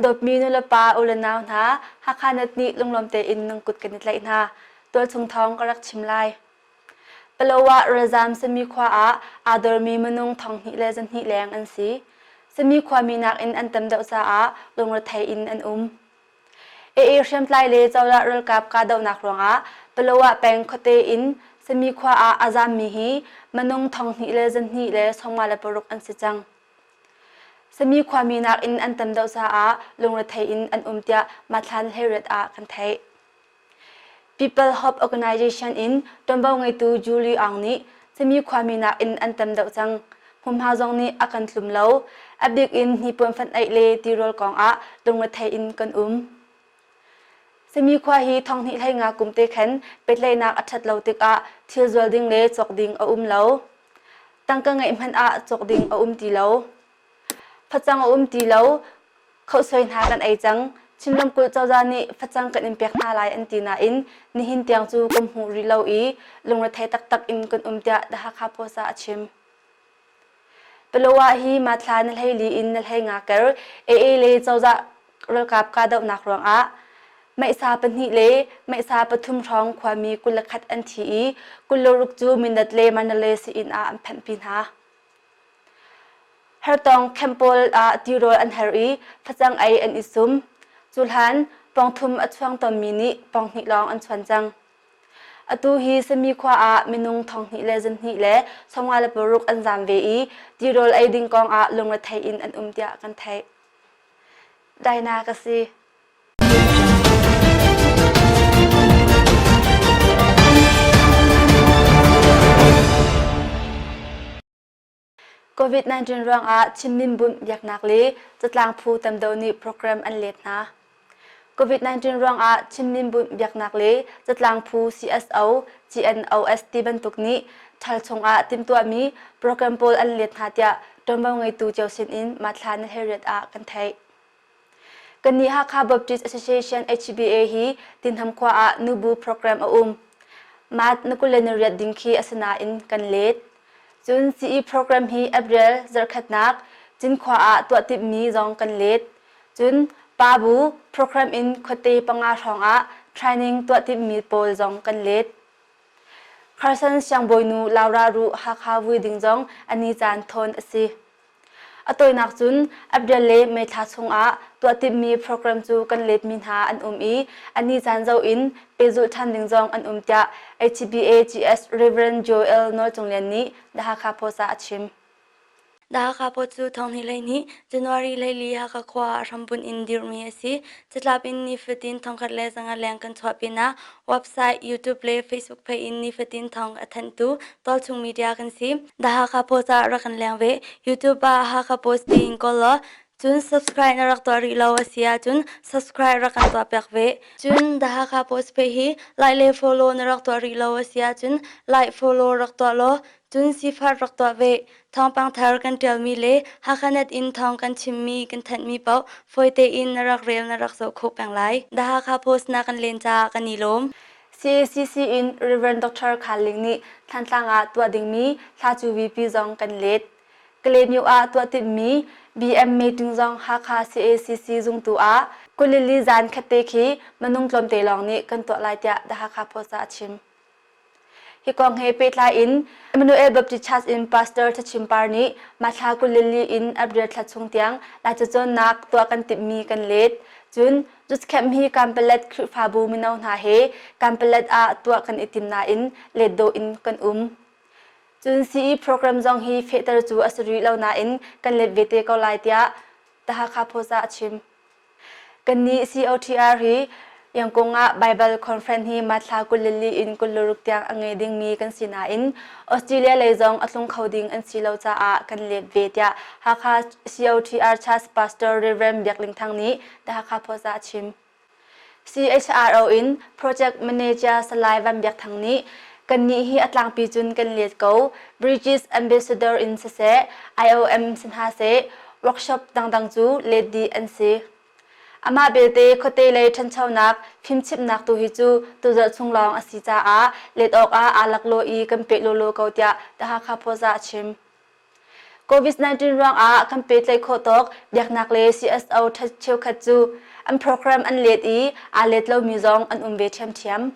dop mi no la pa ulanaw na HakhaNet ni lunglomte in nung kut kanit lai na tol Chungkhar karak chimlai palawa razam semi khwa a ador mi manung thong hi le jan hi leng an si semi khwa mi nak in an tam dau sa a lungra thai in an e shamplai le chawla rol kap ka dau nak ronga palawa peng khote in semi khwa a azam mi hi manung thong hi le jan hi le songma la paruk an si chang semi khwa mi nak in an tam dau sa a lungra thai in an tia mathan heret a kan thai People Hope Organization in Tombau ngai tu Julie Angni semi khwa mi nak in an tam dau chang hum ha jong ni akan tlum lo abik in hi pon fan ai le ti rol kong a lungra thai in kan semi khwa hi thong hi lai nga kumte khan petlai nak athat lo tik a thil zwal ding le chok ding a lo tangka ngai man a chok ding a ti lo phachang a ti lo khau soi na kan ai chang chimlam kul chawza ni phachang kan impact na lai an ti na in ni hin tiang chu kum hu ri lo i lungra thai tak tak in kan tia da hakha posa achim pelowa hi ma thlan lai li in lai nga kar e le chawza rol kap ka dau nak rong a mai sa pani le mai sa pathum rong khwami kulakhat an thi kuloruk chu minat le manale si in a am phan pin ha hertong kempol a tirol an heri phachang ai an isum chulhan pongthum achwang tom mini pongni long an chwanjang atu hi semi khwa a minung thong hi le jan hi le songwal poruk an jam ve I tirol ai ding kong a lungra thai in an tia kan thai daina ka si COVID-19 rong a chimnim bum yak nak le chatlang phu tam do ni program an let na COVID-19 rong a chimnim bum yak nak le chatlang phu CSO GNOS ti ban tuk ni thal chong a tim tua mi program pol an let na tia tombau ngai tu chaw sin in ma thlan heret a kan thai kani Hakha Baptist Association HBA hi tin ham khwa a nubu program a mat nakulen ding khi asana in kan let chun CE program hi April zohkhawh chin khwa a to tip mi jong kan let chun pabu program in khote panga rong a training to tip mi pol jong kan let Carson Sangboinu Laura ru Hakha wi ding jong ani chan thon asi atoi nak chun April le me tha chung a to tip mi program chu kan let min ha an I ani chan zo in pezul than ding jong an tia HBAGS Reverend Joel no chunglen ni da Hakha posa achim da Hakha po chu thong ni lai ni January lai li Hakha khwa rambun indir mi asi chatlapin ni 15 thongkhat le zanga leng kan chhapina website YouTube le Facebook page in ni 15 thong athan tu tol chung media kan si da Hakha posa rakan leng ve YouTube ba Hakha post in kolla chun subscribe na rak to ri lawa sia chun subscribe rakan to pek ve chun da Hakha post pe hi like le follow na rak to ri lawa sia chun like follow rak to lo chun sifar rak to ve thong pang thar kan tel mi le HakhaNet in thong kan chimmi kan than mi pau foite in na rak rel na rak zohkhawh pang lai da Hakha post na kan len cha kan ni lom CACC in Reverend Dr. Khaling ni thantlanga to ding mi tha chu VP jong kan let claim you a to tip mi BM meeting jong Hakha CACC jung tu a kulili jan khate khi manung tlom te long ni kan to lai tia da Hakha posa chim hi kong he petla in Emmanuel Baptist Church in Pastor Thawngchimnak ni matha kulili in update thla chung tiang la chon nak to kan tip mi kan let chun just kem hi kampelet phabu minau na he kampelet a to kan itim na in let do in kan chun CE program jong hi fetar chu asuri lo na in kan let vete ko lai tia da Hakha posa achim kan ni COTR hi yang konga Bible conference hi matha kulili in kuluruk tiang angai ding mi kan sina in Australia le jong atlung khoding an silo cha a kan let ve tia Hakha COTR Church Pastor Reverend Biakling thang ni da Hakha posa achim CHRO in project manager Salai Van Biak thang ni kan ni hi atlang pi chun kan let ko British Ambassador in se IOM sinha se workshop dang chu let di an se ama belte khote le than chawnak phimchipnak tu hi chu tu za chunglong asi cha a let ok a alak lo I kan pe lo ko tia da Hakha posa chim COVID-19 rong a kan pe tlai kho tok biak nak le CSO that cheu khat chu an program an let I a let lo mi zong an ve thiam thiam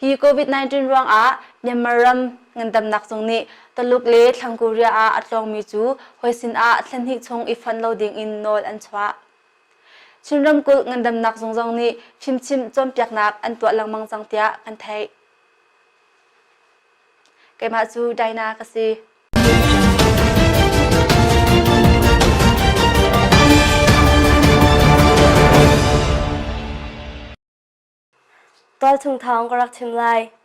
hi COVID-19 rong a Nyamaram ngandam nak song ni taluk le thangkuria a atlong mi chu hoisin a thlan hi chong I fan loading in nol an chwa chinram kul ngandam nak song zong ni chim chom piak nak an to langmang chang tia kan thai kaima chu daina ka si tol Chungkhar ko Thawngchimnak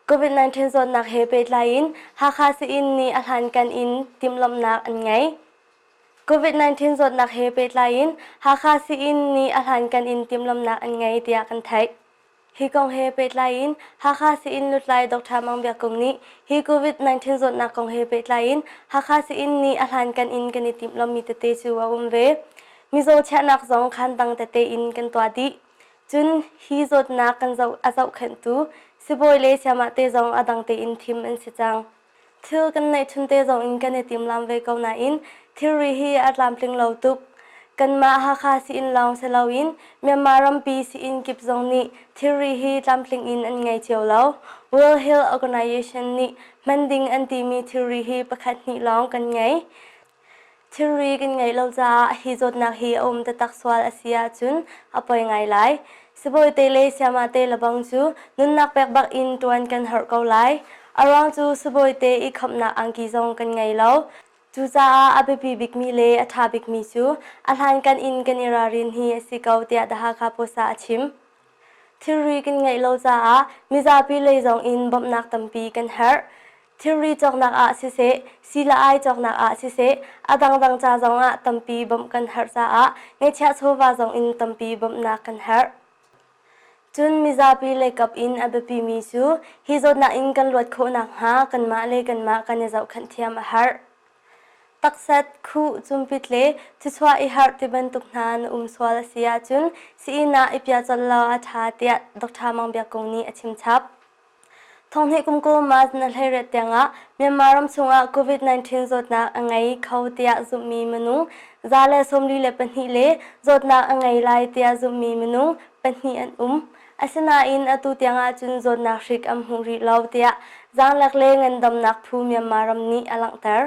COVID-19 zon nak hepet lain Hakha si in ni alhan kan in timlom nak an ngai COVID-19 zon nak hepet lain Hakha si in ni alhan kan in timlom nak an ngai tia kan thai hi kong hepet lain Hakha si in lutlai Dr. Mangbyak kong ni hi COVID-19 zon nak kong hepet lain Hakha si in ni alhan kan in kan timlom mi tete chu wa ve mi zo cha nak zong khan dang tete in kan twa di chun hi zot na kan azau khan tu siboi le chama te zong adang te in thim an si chang thil kan nei chun te zong in kan tim lam ve ko na in theory hi atlam tling lo tuk kan ma Hakha si in long se lo in Myanmaram pi si in kip zong ni theory hi tlam tling in an ngai cheu lo World Health Organization ni manding anti mi theory hi pakhat ni long kan ngai theory kan ngai lo za hi zot nak hi ta tak swal asia chun apoi ngai lai siboi te le siama te labang chu nun nak pek bak in tuan kan har ko lai arang chu siboi te I khapna angki zong kan ngai lo chu za abepi big mi le atha big mi chu alhan kan in kan irarin hi asikau tia da Hakha posa achim theory kan ngai lo za mi za pi le zong in bom nak tampi kan har theory chok nak a si se sila ai chok nak a si se adang dang cha zong a tampi bom kan har cha a ngai cha chowa zong in tampi bom na kan har chun mi za pi le kap in abepi mi chu hi zot na in kan lot kho nak ha kan ma kan zau khan thiam a har taksat khu chumpit le chichwa I har ti ban tuk nan swal sia chun si na ipya challa a tha tia Dr. Mangbyak kong ni achim chap Thawng hi kumko mas na lhere tianga Myanmaram chunga COVID-19 zot na angai khau tia zumi manu zale somli le panhi le zot na angai lai tia zumi manu panhi an asina in atu tianga chun zot na rik am huri law tia zang lak le ngandam nak phu Myanmaram ni alang tar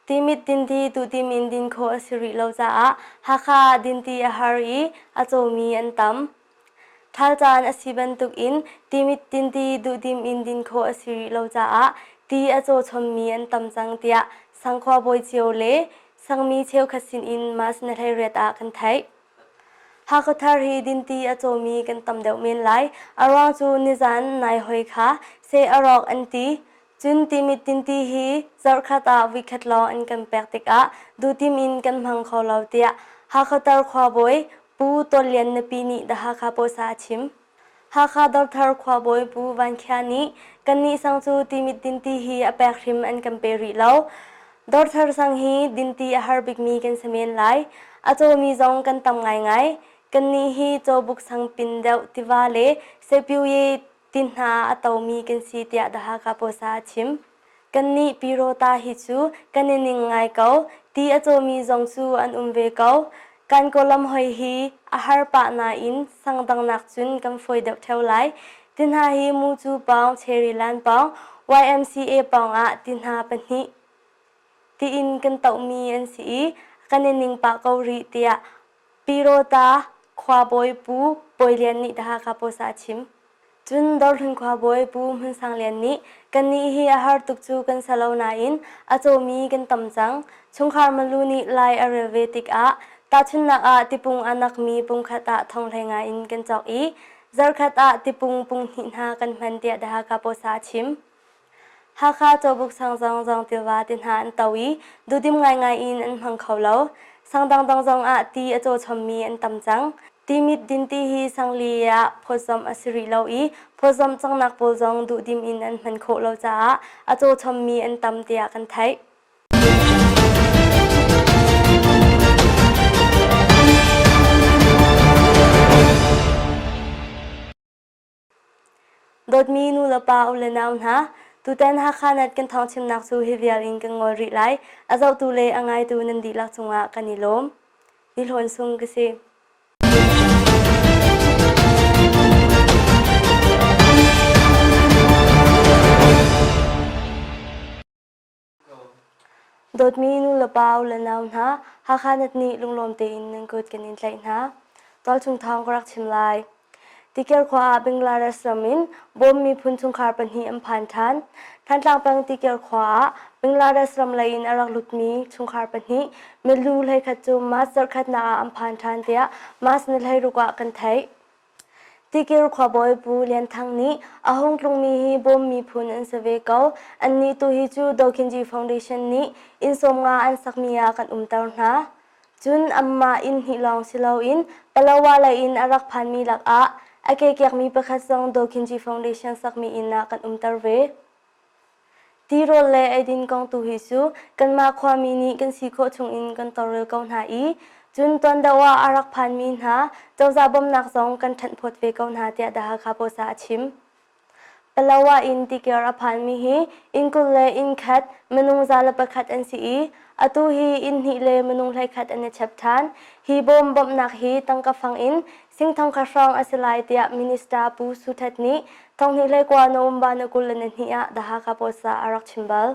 timit dinti tu timin din kho asiri lo za Hakha dinti a hari achomi an tam thalchan asiban tuk in timit dinti du dim in din kho asiri lo za ti acho chommi an tam chang tia sangkhwa boi cheu le sangmi cheu khasin in mas na thai ret a kan thai Hakha thar hi dinti achomi kan tam deuh men lai arang chu nizan nai hoi kha se arok anti chun timit tinti hi zohkhawh wikhat lo an kan pek tik a du tim in kan mang kho lo tia Hakha tar khwa boi pu tolian na pi ni da Hakha posa chim Hakha dor thar khwa boi pu van khya ni kan ni sang chu timit tinti hi a pek hrim an kan pe ri lo dor thar sang hi dinti a har big mi kan semen lai a cho mi zong kan tam ngai kan ni hi cho buk sang pin deuh tiwale se piu ye tinha atawmi kan si tia da Hakha posa chim kan ni pirota hi chu kan ning ngai ko ti achomi zong chu an ve ko kan kolam hoi hi ahar pa na in sangdang nak chun kan foi deuh theu lai tinha hi mu chu pang cherilan pang YMCA pang a tinha panhi ti in kan tawmi an si kan ning pa ko ri tia pirota khwa boi pu poilian ni da Hakha posa chim chun dor hun khwa boi pu hun sang lian ni kan ni hi a har tuk chu kan salo na in achomi kan tam chang Chungkhar maluni lai aravetik a ta chun na a tipung anak mi pung khata thonglenga in kan chok I zarkhata tipung pung hinha kan man tia da Hakha posa chim Hakha chobuk sang jang tilwa tin han tawi dudim ngai in an hang khawlo sangdang dang jong a ti acho chommi an tam chang timit dinti hi sanglia phozom asiri lo I phozom changnak polzong du dim in an man kho lo cha acho chommi an tam tia kan thai ละปาอุเลนาวนะตูเต้นHakhaNetกันทองชิมนักสู่ฮิเวียลิงกันงอริไลอาเจ้าตูเลอังไงตูนันดีลักจงะกันนิลมนิลวนซุงกสิโดดมีนูละปาอุเลนาวนะHakhaNetนี่ลุงลมเตอินนังกดกันนินไลนะตอลชุงทองกรักชิมไลที่เกี่ยวขวาเบงลาเรสรามินบ่มมีพุนชุงคาร์ปันฮีอัมพันทันทันทางปังที่เกี่ยวขวาเบงลาเรสรามไลน์อารักลุดมีชุงคาร์ปันฮีเมลูเลยขัดจูมาสเตอร์ขัดนาอัมพันทันเดียมาสนิลให้รุกะกันไทยที่เกี่ยวขวาบอยปูเลียนทางนี้อาหงตรงมีฮีบ่มมีพุนอันเสเวเกาอันนี้ตัวฮิจูดอคินจีฟาวเดชั่นนี้อินสมงาอันสักมียากันตาวนะจุนอัมมาอินฮิลองสิลาอินปลาวาลอินอารักพันมีลักอะอาเกเกียกมีประคัตซองดอคินจีฟาวเดชั่นสักมีอินนากันตาวเวที่โรเลไอดินกองตูฮิซูกันมาความมีนี้กันสีโคชงอินกันตอเรกองหาอีจุนตอนดาวอารักพันมีนหาเจ้าซาบมนักซองกันทันพดเวกองหาเตียดาฮาคาโปซาชิมปลาวาอินติเกียรพันมีฮีอินกุเลอินคัดมนุงซาลประคัตอันสีอตูฮีอินฮิเลมนุงไลคัดอันเนชับทานฮีบมบมนักฮีตั้งกฟังอินสิ่งทองคาฟรองอสิไลเตียมินิสตาปูสุทัดนี้ทองฮิเลกวานอมบานกุลเนนียดาฮาคาโปซาอารักชิมบัล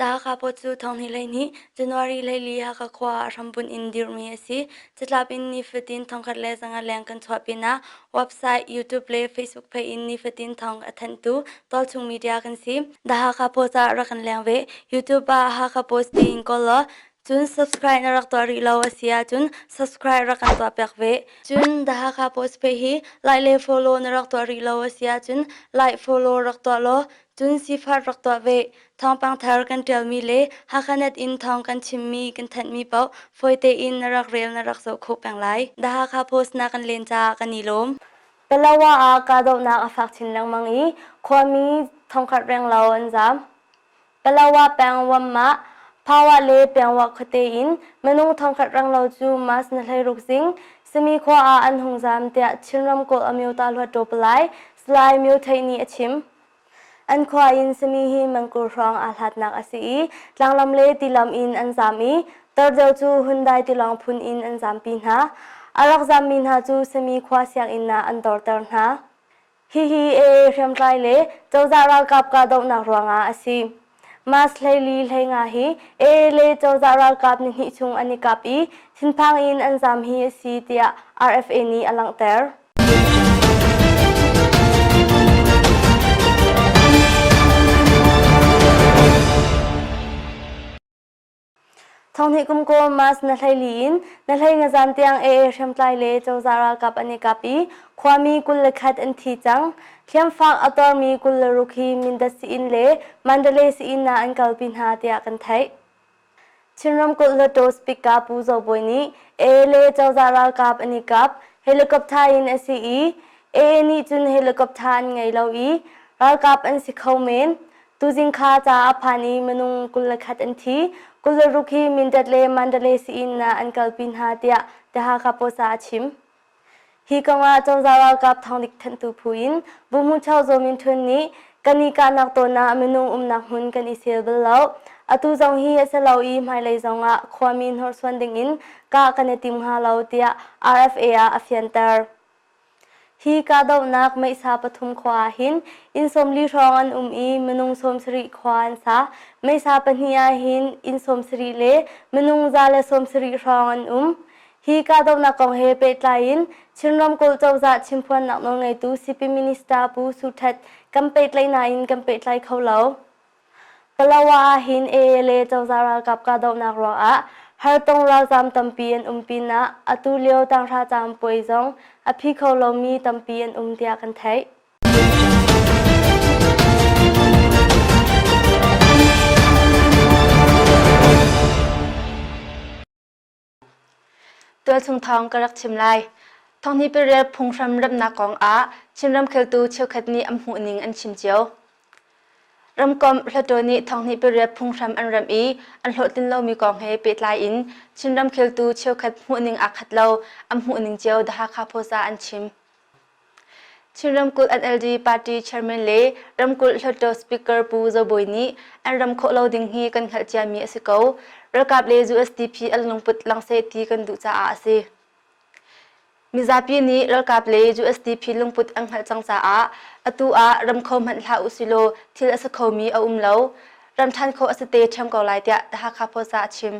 ดาคาปอจูทองนี้เลยนี้จันวารีเลยลีฮักขวารัมบุนอินดิร์มีสิจะลาบินนิฟตินทองคัดเลสังแรงกันชอบปินะเว็บไซต์ยูทูบเลยเฟซบุ๊กเพจอินนิฟตินทองอัทันตูตอลชุงมีเดียกันสิดาคาโพสารักันแรงเวยูทูบฮักโพสต์อินก็ละจุน subscribe นรักตัวรีลาวเสียจุน subscribe รักันตัวเปียกเวจุนดาคาโพสต์เพจไลค์เลย follow นรักตัวรีลาวเสียจุนไลค์ follow รักตัวโลจุนสิฟารักตัวเวทองปังทาร์กันเทลมีเลHakhaNetอินทองกันชิมมีกันทันมีเป้าฟอยเตอินนรักเรียลนรักโซโคแปงไลดาคาโพสนากันเลนจากันนิลมเปลว่าอากาดนาอฟักชินลังมังอีความมีทองขัดแรงเราอันจามเปลว่าแปงวัมมะภาวะเลแปงว่าคเตอินมนุงทองขัดแรงเราจูมาสนให้รุกสิงสมีขวาอันหงจามเตะชินรำกอลอมิวตาลวัดโตปไลสไลมิวไทนีอชิมอันควาอินสมีฮีมังกุรองอาลัดนักอสีลังลำเลติลำอินอันจามีตอร์เดลจูหุนได้ติลองพุนอินอันจามปีนหาอารักจามินหาจูสมีควาเสียงอินนาอันตอร์เตอร์หาฮีเอเรียมไลเลเจ้าจารากับกาดอกนักรวงอาอสีมาสเลลีเลงาฮีเอเลเจ้าจารากับนิหิชุงอันนิกับอีสินพังอินอันจามฮีสีเตีย RFA นี้อลังเตอร์ทองที่กุมโกมาสนาไทลีนนาไทงาจันเตียงเชมไตเลเจ้าจารากับอันเนกับอีความมีกุลขัดอันที่จังเขียมฟังอัตอร์มีกุลรุขีมินดัสอินเลมันเดเลสอินนาอันกัลปินหาเตียกันไทยชินรำกุลโตสปิกาปูโซบอยนี้เลเจ้าจารากับอันเนกับเฮลิคอปเตอร์อินเอซีนี่จุนเฮลิคอปเตอร์ไงเรารัลกับอันสิเขาเมนตูจิงคาจาอภานีมนุงกุลขัดอันที่กุลรุขีมินดัดเลมันเดเลสิอินนาอันกัลปินหาเตียเดฮาคาโปซาชิมฮีกงาเจ้าจารากับทองดิกทันตูพูอินบุมุชาวโซมินทุนนี้กันนิกานักตัวนาเมนุงนักหุนกันอิเซลเบลแล้วอตูจงฮีเอสลาวอีไม่เลยจงะความมินฮอร์สวันดิงอินกากันเนติมฮาลาวเตีย RFA อาฟิยันเตอร์ฮีกาดาวนักไม่ทราบปฐุมขวาหินอินสมลีรองอันอีมนุงสมสริควานซาไม่ทราบปนิยาหินอินสมสริเลมนุงซาเลสมสริรองอันฮีกาดาวนักกองเฮเปตไลน์ชินรำกุลเจ้าจัดชิมพวนนักนงไงตูสิปิมินิสตาปูสุทัดกัมเปตไลนาอินกัมเปตไลเขาเหลาปลาวาหินเลเจ้าจารากับกาดาวนักรออะฮาร์ตงราจามตัมปีนปีนะอตุเลียวตังราจามป่วยจงอภิเขาลมีตัมปีนเตียกันไทยตัวชุงทองกรักชิมไลทองนี้ไปเรียกพงรำรับนักกองอาชิมรำเคลตูเชียวขัดนี้อำหูนิงอันชิมเจียว รำกอมหลตัวนี้ทองนี้ไปเรียบพุ่งรำอันรำอีอันหลตินเรามีกองให้เป็ดลายอินชิมรำเคิลตูเชียวขัดหัวหนึ่งอักขัดเราอัมหัวหนึ่งเจียวดาฮาคาโพซาอันชิมชิมรำกุลอันLDปาร์ตี้เชอร์แมนเล่รำกุลหลตัวสปีกเกอร์ปูจะบอยนี้อันรำโคเราดิ่งฮีกันขัดจามีสิเการะกับเลจูSDPอันลงปุดลังเซตีกันดูจ้าอาซีมิซาปีนี้ระกับเลจูSDPลงปุดอังหัดจังจ้าอาตัวรำคมหันลาอุสิโลที่ละสกมีเอาเล่ารำทันโคอสเตชัมเกาไลเตียดาฮาคาโพซาชิม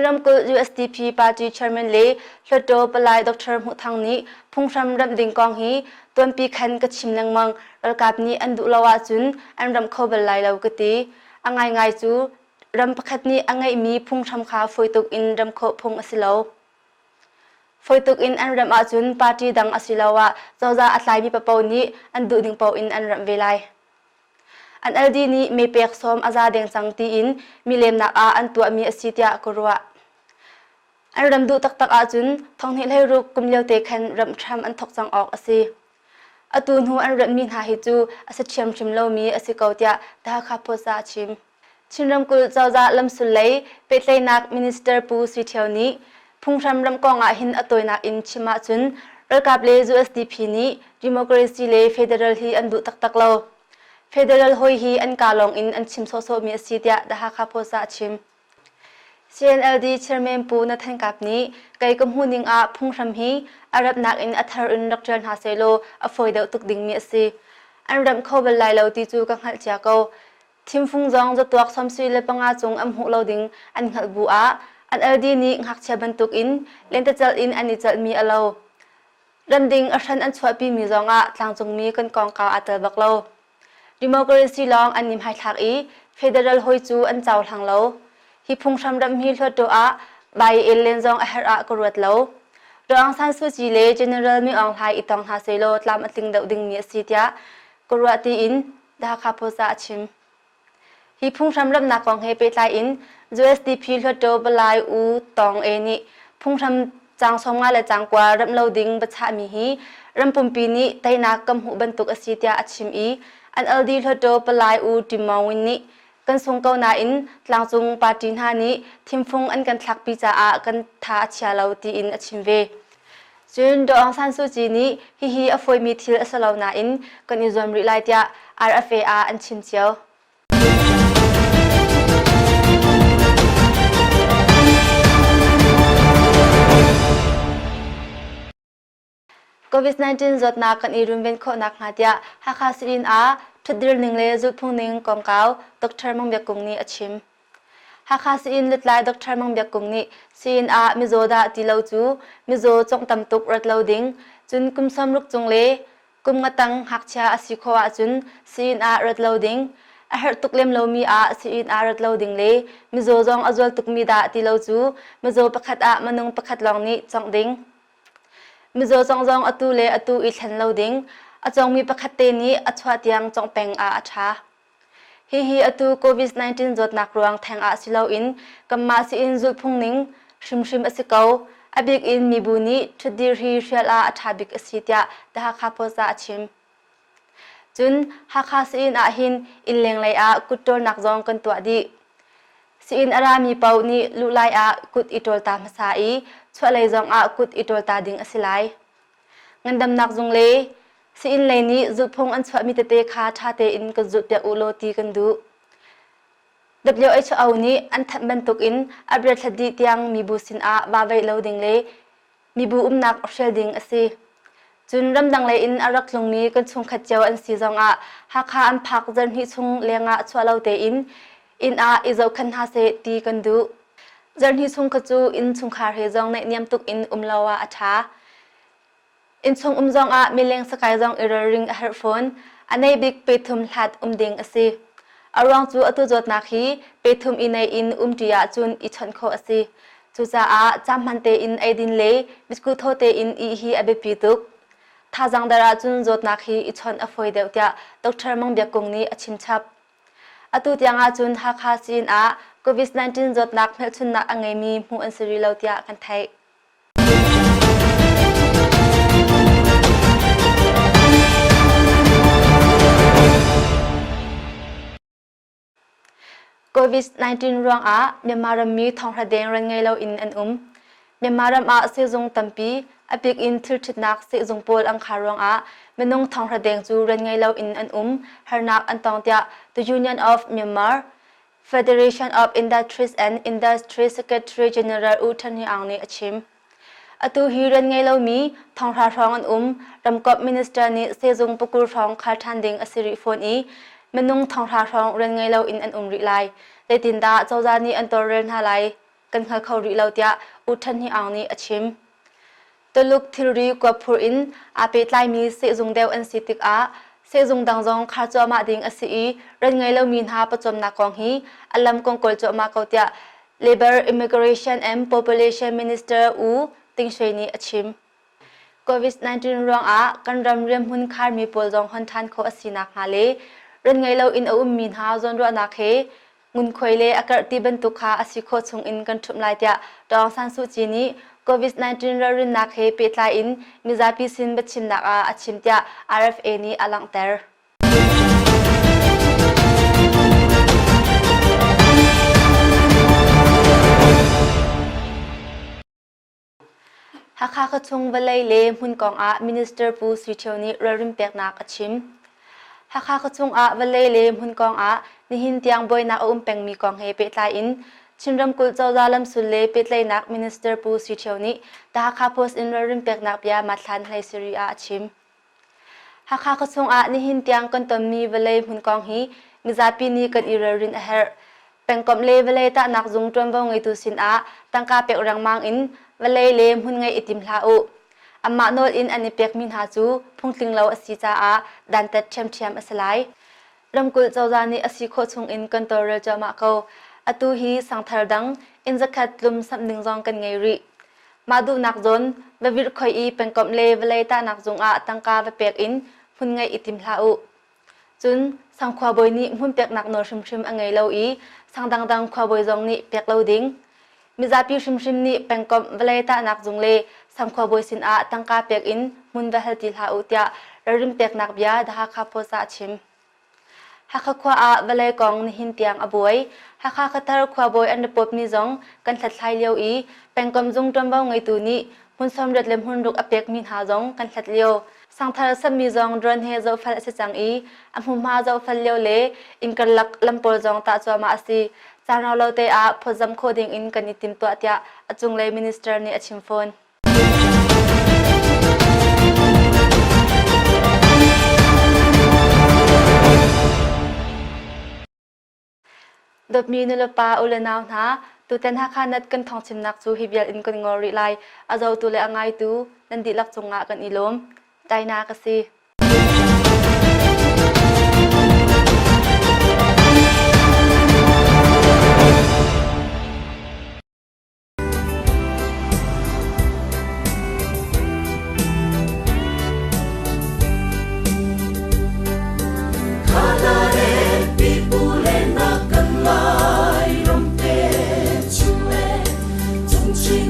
รำกุล USDP ปาร์ตี้เชอร์แมนเล่หลดโดปลายดรมุทังนี้พุ่งรำดิ่งกองฮีตัวปีขันกระชิมนังมังระกับนี้อันดุลาวาจุนอันรำโคบลายเลวกตีอังไงจูรำประคัดนี้อังไงมีพุ่งรำขาฝอยตุกอินรำโคพงอสิโลฝอยตุกอินอันรำอาจุนปาร์ตี้ดังอสิโลวะเจ้าอัตไลมีปะปาวนี้อันดุดิ่งปาวอินอันรำเวลัยอันLDนี้มีเปียกซ้อมอาซาเดงสังตีอินมีเลมนักอันตัวมีอสิทยากรัวอันรำดูตักอาจุนทองนี้ให้รูกุมเลียวเตคันรำทำอันทกจังออกอสิอตูนหูอันรำมีหาฮิจูอสิเชียมชิมโลมีอสิเกาเตียดาคาโพซาชิมชินรำกุลเจ้าลำสุเลเป็ดเลยนักมินิสเตอร์ปูสิเทียวนี้พุ่งรำกองหินอตัวนักอินชิมาจุนระกับเลจูSDPนี้ดิโมคราซีเลเฟเดรัลฮีอันดูตักโลเฟเดรัลฮอยฮีอันกาลองอินอันชิมโซมีอสิเตียดาฮาคาโพซาชิมCNLD เชอร์แมนปูนัทันกับนี้ไกกมหูนิงพุ่งรำฮีอารับนักอินอัธรุนรักจันฮาเซโลอฟอยเดตุกดิ่งมีอสิอันรำเข้าบรรลัยเราตีจูกังหัดเจ้าเกาทีมฟุงจองจะตัวสมศรีเลปังอาจงอัมหูเราดิ่งอันหัดบัวอันLDนี้หักเชบันตุกอินเลนตจัลอินอันนิจัลมีอเลวรำดิ่งอัชันอันสวปีมีจองทางจงมีกันกองกาวอัตลบักเลวดิโมคราซีลองอันนิมไฮทักอีเฟเดรัลฮอยจูอันเจ้าทางเลวฮิพุงชำรำฮิลวดตัวใบเอเลนจงอาหารกรวดเลวรองสันสุจีเลเจเนอเรลมีอองไทยอิตองฮาเซโลตามอัติงเดาดิ่งมีสิทยากรวดตีอินดาคาโพซาชิมฮิพุงชำรำนักกองเฮเปตายอิน USDP ลวดตัวบลายอูตองเอนี่พุงชำจางสมงาและจางกว่ารำเราดิ่งบัชามีฮีรำปุ่มปีนี้ไตนักกำหูบรรทุกสิทยาอัชิมอีอันLD ลวดตัวบลายอูดิมาววินนี่กันส่งเกาหนาอินหลังจงปาร์ตี้ฮานี้ทีมฟงอันกันทักปีจากันท้าเชียเราตีอินอชิมเวจนดองซันซูจีนี้ฮิอฟอยมีทิลสลาวนาอินกันอิจอมริไลเตีย RFA อันชิมเชียวโควิด-19 จดนักกันอีรุมเวนโคนักนาเตียฮักคาสินทุดเดือนหนึ่งเลยจุดพุ่งหนึ่งกองเก้าดรมังเบียกงนี้อชิมฮักคาสินเล็ดลายดรมังเบียกงนี้สินมิโซดาตีเลาจูมิโซจงตำตุกรัดเลาดิ่งจุนกุมสมรุกจงเลกุมกตังฮักเชียอสิโควาจุนสินรัดเลาดิ่งอาหารตุกเล็มเลามีสินรัดเลาดิ่งเลมิโซจงอจวลตุกมีดาตีเลาจูมิโซประคัดมนุงประคัดลองนี้จงดิ่งมิโซจงอตูเลอตูอิทันเลาดิ่งอาจงมีประคัตเตนี้อัชวาเตียงจงเป็งอาชาฮิอตูโควิด-19 จดนักรวงแทงสิเลาอินกัมมาสิอินจุดพุ่งนิงชิมอสิเกาอบิกอินมีบุนีทุดีรีเชียลอาชาบิกอสิตยาดาคาโพซาชิมจุนฮักคาสิอินหินอินเลงไลกุดโตนักจงกันตัวดีสิอินอารามีเปานี้ลุไลกุดอิโตลตามภาษาอีช่วยไลจงกุดอิโตลตาดิงอสิไลงันดำนักจงเลสิอินเลยนี้จุดพงอันสวามิเตคาชาเตอินก็จุดเปียอุโลตีกันดู WHO นี้อันทับบรรทุกอินอับรัดดีเตียงมีบูสินบาไวเลวดิงเลยมีบูนักออเชลดิงอสิจุนรำดังเลยอินอารักลงมีกันชงขัดเจ้าอันสีจงฮักคาอันพักจันฮิชงเลียงชัวเลวเตอินอิเจ้าคันฮาเซตีกันดูจันฮิชงขจูอินชงคาเฮจงในเนียมตุกอินลาวอาชาอินชงจงมีเลงสกายจงริงเฮดโฟนอันในบิ๊กเปทุมหลัดดิงอสิอารองจูอตุจดนักฮีเปทุมอินในอินจียาจุนอิชันโคอสิจูจ้าจำมันเตอินไอดินเลบิสกุโทเตอินฮีอเบปีตุกท่าจังดาราจุนจดนักฮีอิชันอฟอยเดียวเตียดรมังเบียกงนี้อชิมชับอตุเตียงจุนฮักคาซินโควิด-19 จดนักเมลชุนนักอังไงมีมูอันสิริเลวเตียกันไทย COVID-19 รองอาเมียนมารามีทองระแดงรันไงเราอินอันเมียนมารามาเสจงตัมปีอภิกอินทิรชินักเสจงโพลอังคารองอาเมนงทองระแดงจูรันไงเราอินอันฮานักอันตองเตีย The Union of Myanmar Federation of Industries and Industry Secretary General อุทันฮิอังเนอชิมอตูฮีรันไงเรามีทองรองอันรำกอบมินิสเตอร์นี้เสจงปกุลรองคาร์ทันดิงอสิริโฟนีเมนงทองรองรันไงเราอินอันริไลแต่ตินดาเจ้าจานีอันตอเรนฮาไลกันเขาริเราเตียอุทันฮิอังเนอชิมตลุกทิรีกว่าพูอินอาเปตไลมีเสจงเดวอันสิติกอาเสจงดังจงคาจอมาดิงอสีรันไงเรามีนหาประจมนักกองฮีอัลลัมกงกอลจอมาเกาเตีย Labor Immigration and Population Minister อูติงเชนีอชิม COVID-19 รองอากันรำเรียมหุ่นคาร์มีปอลจงฮันทันโคอสีนักฮาเลรันไงเราอินเอามีนหาจนรัวนักเฮงุนควยเลอากาศที่บรรทุกขาอสิโคชงอินกันทุบลายเตียดองสันสุจีนีCOVID-19 รินนักเฮเปิดลายอินมิซาปิสินบัชิมนักอาชิมเตีย RFA นี้อลังเตอร์ฮักฮากระชงเวลัยเลมหุ่นกองอามินิสเตอร์ปูสิเชียวนี้ริมเปียกนักอาชิมฮักฮากระชงอาเวลัยเลมหุ่นกองอานิหินเตียงบอยนักเป็งมีกองเฮเปิดลายอินชิมรำกุลเจ้าจาลัมสุเลปิดเลยนักมินิสเตอร์ปูสิเชียวนี้แต่ฮักฮาโพสอินริมเปียกนักเบียมาทันในซีรีอาชิมฮักฮากระชงอานิหินเตียงกันตอมมีเวลัยหุ่นกองฮีมิซาปีนีกันอิรินเฮร์เป็งกอมเลเวลัยตานักจุงจวนวงไอตุสินอาตั้งกาเปียกรังมังอินเวลัยเลมหุ่นไงอิติมลาอุอามาโนอินอันนี้เปียกมินหาจูพุ่งติงเราอสิจ้าอาดันเต็ดเทียมอสไลรำกุลเจ้าจานีอสิโคชงอินกันตัวเรจามาเกาอตูฮีสังทารดังอินจะขัดลุมสับหนึ่งจองกันไงริมาดูนักจนเววิรคอยอีเป็นกอมเลเวลัยตานักจงอาตั้งกาเวเปียกอินหุ่นไงอิติมลาอุจุนสังขวาบอยนี้หุ่นเปียกนักโนชิมอังไงเราอีสังดังขวาบอยจงนี้เปียกเราดิ้งมิซาปิชิมนี้เป็นกอมเวลัยตานักจงเลสังขวาบอยสินอาตั้งกาเปียกอินหุ่นเวหติลาอุเตียริมเปียกนักเบียดาคาโพสาชิมฮักขวาเวลัยกองนิหินเตียงอบวยฮักขัดทารขวาบอยอันเดปบนิจงกันทัดไลเลียวอีเป็นกอมจงจอมเบาไงตูนี้หุ่นสมเด็จเล็มหุ่นรุกอเปียกมินหาจงกันทัดเลียวสังทารสัมมีจงดรอนเฮเจ้าฟัลสิจังอีอัมหุมาเจ้าฟัลเลียวเลอินกันลักลำปอลจงตาจัวมาสิจานเราเลเตอาพอจำโคดิงอินกันนิติมตัวเตียอจุงเลยมินิสเตอร์นี่อชิมโฟนดบมีนุลปาอุลนาวนาตูเต็นฮักฮานัดกันทองชิมนักจูฮิบยัลอินกันงอริไลอาเจ้าตูเลอังไงตูนันดิลักจงงะกันอีลมใจนากสิChungkhar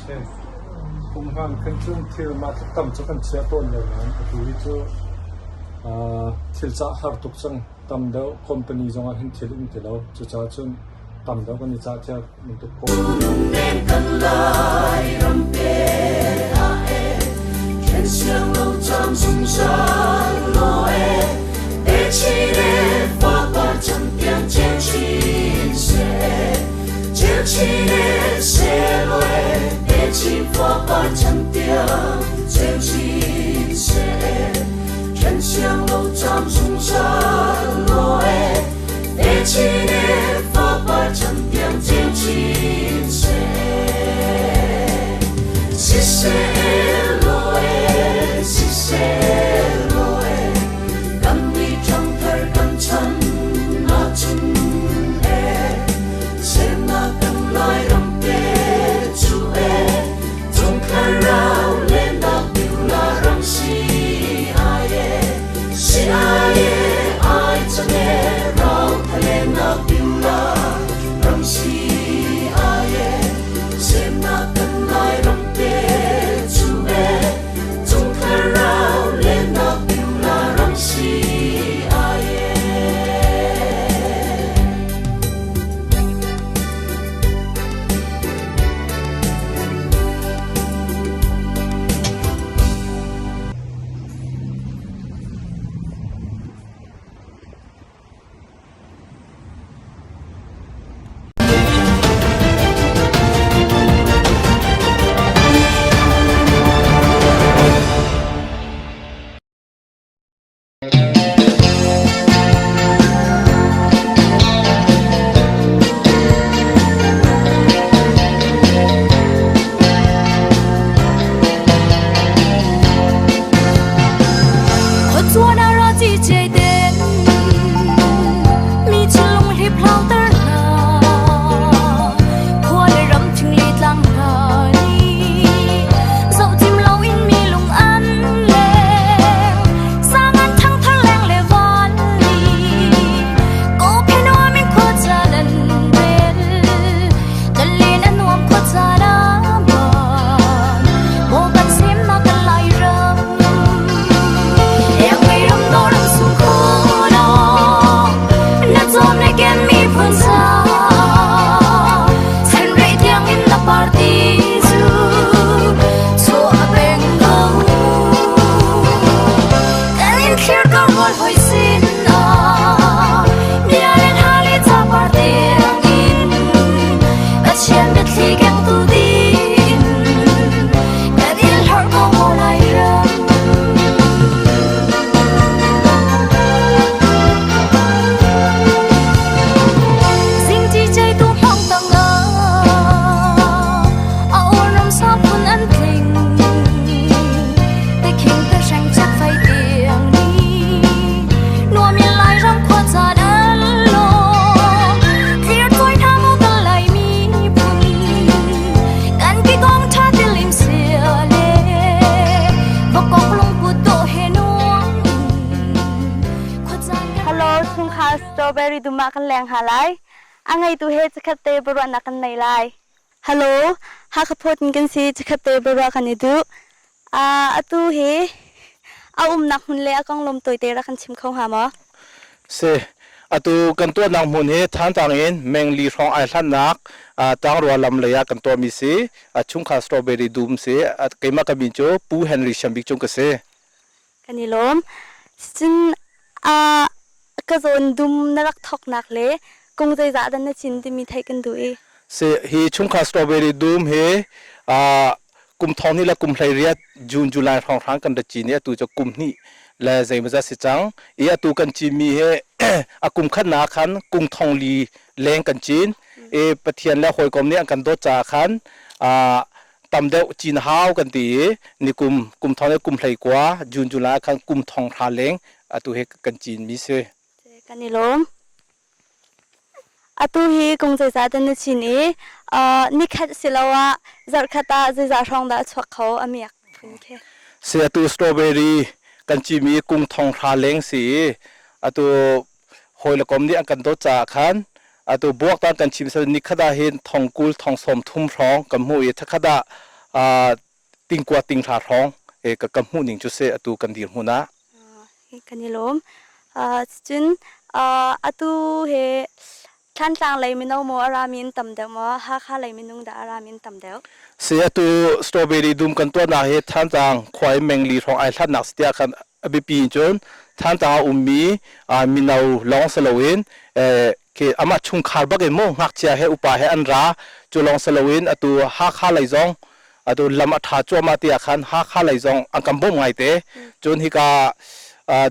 เช่กุมหันขึ้นจุ่มที่มาตั้มจะกันเสียต้นเลยนะคือวิจูที่จะหาตุกจังตั้มเดาคอมพานีจงอาหินที่ลิมที่เราจะจ้าจุนตั้มเดากันนี่จ้าเทียบมันตุกคนกันลายรำเพ็ญอาเอแค่เสียงเราจำสงสารโลเอเอชีเรฟ้าบาจันเตียงเจ้าชีเสเจ้าชีเรเสโลเอเอชีฟ้าบาจันเตียงเจ้าชีเสแค่เสียงเราจำสงสารโลเอเอชีเรฟ้าบาจันเตียงเจ้าชีเสสิเสโลเอสิเสโลเอกันมีจังเธอกันฉันน่าจุนเอเสนากันลายรำเกจูเอจงคาราเลนักบิวลารังสีอาเยสีอาเยอายจังเอเราทะเลนักบิวลารังสีอาเยเสนากันลายรำเกจูเอจงคาราเลนักบิวลารังสีอาเย strawberry du makan leng halai angai tu he chakate barwa nakan nei lai hello hakha photin kan si chakate barwa kan idu atu he nak mun le akang lom toy te ra kan chim khau ha ma se atu kan to nang mun he than tang in meng li rong ai hlan nak tang ro lam le ya kan to mi se Chungkhar strawberry dum se keima ka bin cho pu Henry shambik chung ka se kanilom sin ka zon dum narak thok nak le kong jai za dan na chin ti mi thai kan du e se hi Chungkhar strawberry dum he kum thong ni la kum hlai ria June July rong rang kan da chi ne tu cho kum ni la zai ma za si chang e atu kan chi mi he akum khan na khan kum thong li leng kan chin e pathian la hoi kom ne kan do cha khan tam deuh chin hau kan ti ni kum thong ne kum hlai kwa June July khan kum thong tha leng atu he kan chin mi se kanilom atu hi kong jai za dan na chin e ni khat silawa zar khata jai za rong da zohkhawh amiak phun khe se atu strawberry kan chi mi kum thong tha leng si atu hoi la kom ni kan do cha khan ตัวบวกตอนกันชิมสนิคดาเห็นทองกุลทองสมทุ่มร้องกับหูทักขดาติงกว่าติงถาร้องกับหูหนิงจุเสตัวกันดีหูนะกันนี่ล้มจุนตัวเฮท่านต่างเลยมินเอาโมอารามินตำเดวมอฮักฮะเลยมินุงดาอารามินตำเดวเสียตัวสตรอเบอรี่ดุมกันตัวนาเฮท่านต่างควายแมงลีของไอท่านนักสเตียกันอบิปีจนท่านต่างมีมินเอาลองสโลวินคืออามาชุงคาร์บักเอโมงักเชียเฮอุปาเฮอันราจูลองสโลวินตัวฮักฮะเลยจงตัวลำอัฐาจัวมาเตียขันฮักฮะเลยจงอังกัมบ่มไงเตจนฮิกา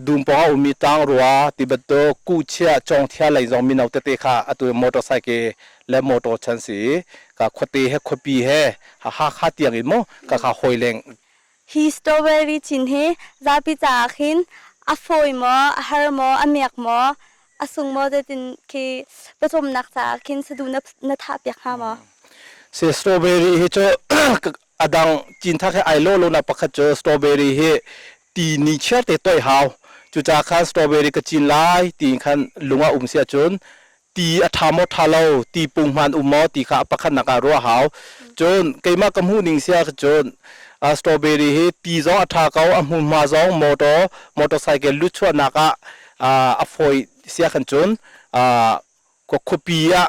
ดูมปองมีตังรัวติบัตโตกู้เชียจงเทียเลยจงมีนาวเตเตค่ะตัวมอเตอร์ไซค์และมอเตอร์ชันสีกับขวดเตะขวดปีเฮฮักฮะเตียงอินโมกับข้าหอยเลงฮิสโตเบอรี่จินเฮซาปิจากหินอฟอยมอฮาร์มออเมียกมออสุงมอเดตินคือผสมนักจากหินสะดูนัทาเปียกฮามอเสียสตรอเบอรี่เฮจ้อดังจินทักให้ไอโลโลนาปักขจสตรอเบอรี่เฮตีนิเชตเตยหาวจุจากขันสตรอเบอรี่กจินไลตีขันลุงอาเสียจนตีอัฐามอทาเลาตีปุงมันมอตีข้าปักขันนักรัวหาวจนเกี่ยมากำหูนิงเสียจนสตรอเบอรี่เฮตีจงอัฐาเขามุมมาจงมอเตอร์ไซค์ลุชวนักฟอยเสียขันจนก็คบีอะ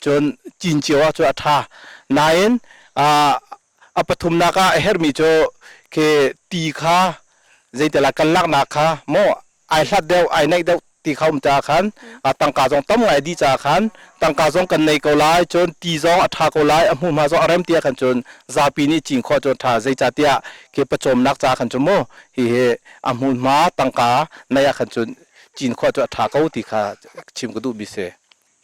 จนจินเจียวจนอัฐานายปฐุมนักเฮร์มิโจเคตีข้าใจแต่ละกันลักนักค่ะโมไอสัตเดียวไอในเดียวตีเขาไม่จ่าขันตั้งกาจงต้มไงดีจ่าขันตั้งกาจงกันในเกาไลจนตีจงอัฐาเกาไลมุมาจงอารมณ์เตียขันจนซาปีนี้จิงข้อจนท่าใจจ่าเตียเคประจมนักจ่าขันจนโมเฮมุมาตั้งกาในขันจนจินข้อจนอัฐาเกาตีข้าชิมกระดูบิเซ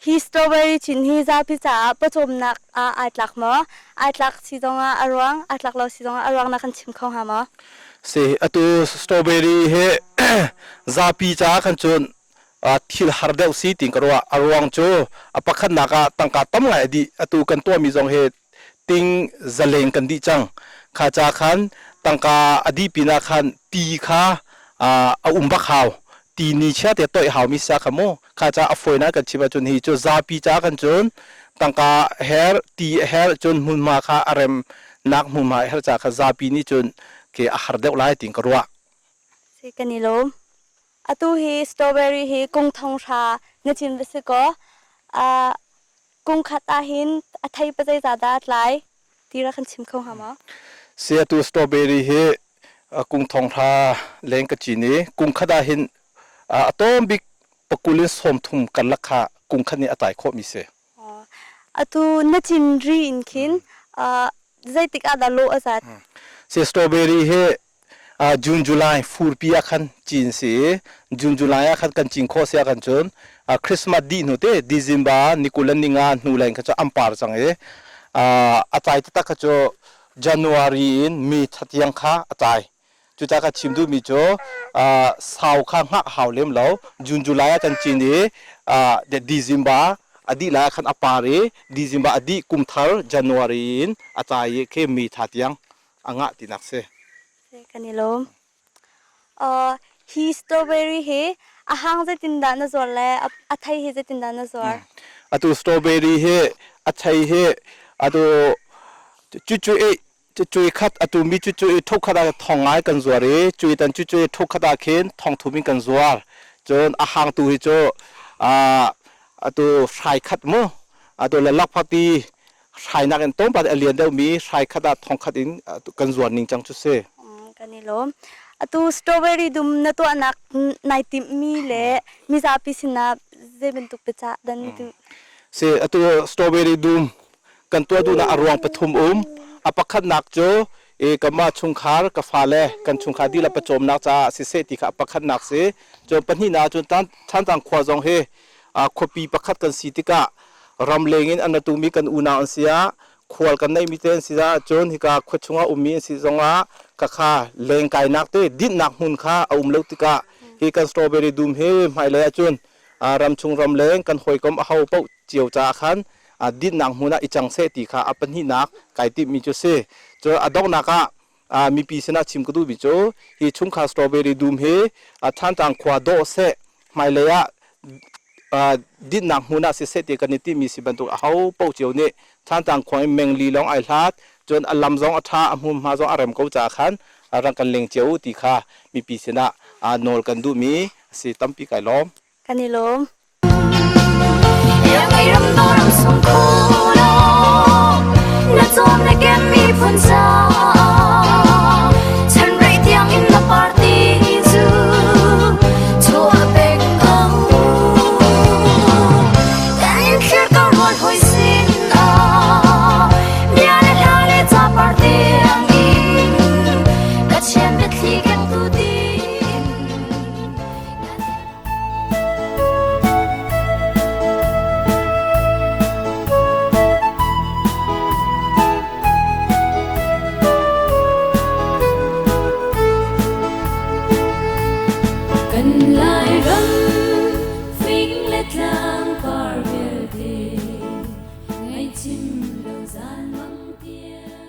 ฮิสโตเบอรี่จินฮิซาพิจาผสมนักอัดลักมออัดลักสิตงอารวงอัดลักเราสิตงอารวงนักขันชิมข้าวหามอเสียตัวสตรอเบอรี่เฮซาปีจ้าขันจนทิลฮาร์เดลซีติงกรัวอารวงโจปักขันนักตั้งกาตั้มไงดีตัวกันตัวมีจงเฮติงเจเลงกันดีจังข้าจ้าขันตั้งกาอดีปีนักขันตีข้าบักขาวตีนิเชตเตยหาวมิสักขโมข้าจ้าอฟอยนักกันชิบะจนฮีโจซาปีจ้าขันจนตั้งกาเฮร์ตีเฮร์จนมุนมาข้าอารมนักมุนมาเฮร์จ้าข้าซาปีนี้จนคืออาหารเด็กหลายติงกรัวสิกันนี่ล้มตัวฮีสตรอเบอรี่ฮีกุ้งทองชาเนื้อจินวิสก็กุ้งขัดอาหินไทยปัจจัยจัดหลายที่รักขันชิมข้าวหามอเสียตัวสตรอเบอรี่ฮีกุ้งทองชาเล้งกจีนีกุ้งขัดอาหินต้มบิกปกุลินสมทุมกันราคากุ้งขัดนี้อัตายโคมิเสตัวเนื้อจินรีอินคินใจติกอาดาโลอาจัดเสียสตรอเบอรี่เฮจูนจุลายฟูร์ปีอาคันจีนเสียจูนจุลายอาคันกันจีนโคเสียกันจนคริสต์มาสดีนู่นเต้ดิซิมบานิโคลันนิงานนู่นแหล่งก็จะอัมพาร์จังเออาจารย์ตักก็จะจันวารีนมีทัดยังค้าอาจารย์จุดจากชิมดูมีโจสาวข้างหักหาวเลี้ยมแล้วจูนจุลายกันจีนเอดิซิมบาอดีตแล้วคันอปารีดิซิมบาอดีกุมทาร์จันวารีนอาจารย์เคมีทัดยังอ่างตินักเสกันนี่ล้มฮิสโตเบอรี่เฮหางจะตินดานส่วนแลไทยเฮจะตินดานส่วนตัวสตรอเบอรี่เฮไทยเฮตัวจุยขัดตัวมีจุยทุกขดาทองไงกันส่วนเรจุยตันจุยทุกขดาเข็นทองทุมิกันส่วนจนหางตัวโจตัวชายขัดมั้งตัวลักพอดีชายนักเรียนต้นปัดเรียนเดียวมีชายขดาทองขัดอินกันส่วนนิ่งจังจุเสกันนี่ล้มตัวสตรอเบอรี่ดุมนตัวนักนายติมมีเล่มีซาปิสินาเจเป็นตุกเปจ่าดันตัวเสียตัวสตรอเบอรี่ดุมกันตัวดูน่าอารวงปฐุมปักขันนักโจกมาชุงคาร์กับฟาเล่กันชุงคาร์ดีละประจมนักจ้าสิเศษที่ข้าปักขันนักเสียจนปัญหาจนท่านต่างขวาจงเฮขบีปักขัดกันสีติกะรำเลงินอันตุมีกันอุณาอันเสียขวลกันในมิเตนสิจ้าจนฮิกาขวชงอาอุมีสิจงอาก็ข้าเลงไก่นักเตดินนักหุ่นข้าอาเลวติกะฮิกันสตรอเบอรี่ดุมเฮไม่เลยจนรำชงรำเลงกันหอยกมเอาเป้าเจียวจ้าขันดินนักหุ่นอีจังเสติข้าปัญหานักไก่ติมีจุเสจนดอกนักมีปีศาจชิมกระดูบิโจฮิชุงข้าสตรอเบอรี่ดุมเฮท่านต่างขวาโดเสไม่เลย dit nang huna se se te kan ti mi si bantu hau po chiu ni chan tang khoi meng li long ai hlat chon alam zong atha amhum ma zo arem ko cha khan arang kan leng cheu ti kha mi pi sena nol kan du mi si tampi kai lom kanilom yang ai ram do ram sum ko lo na zom na kem mi phun sa chan rai tiang in na party zu to a big oh kan in khir ka ron hoi sin a bia le la le ta party ang in ka chen bet li kan tu din cần lại râm phình lết lang par về ngày chim đầu gian măng tia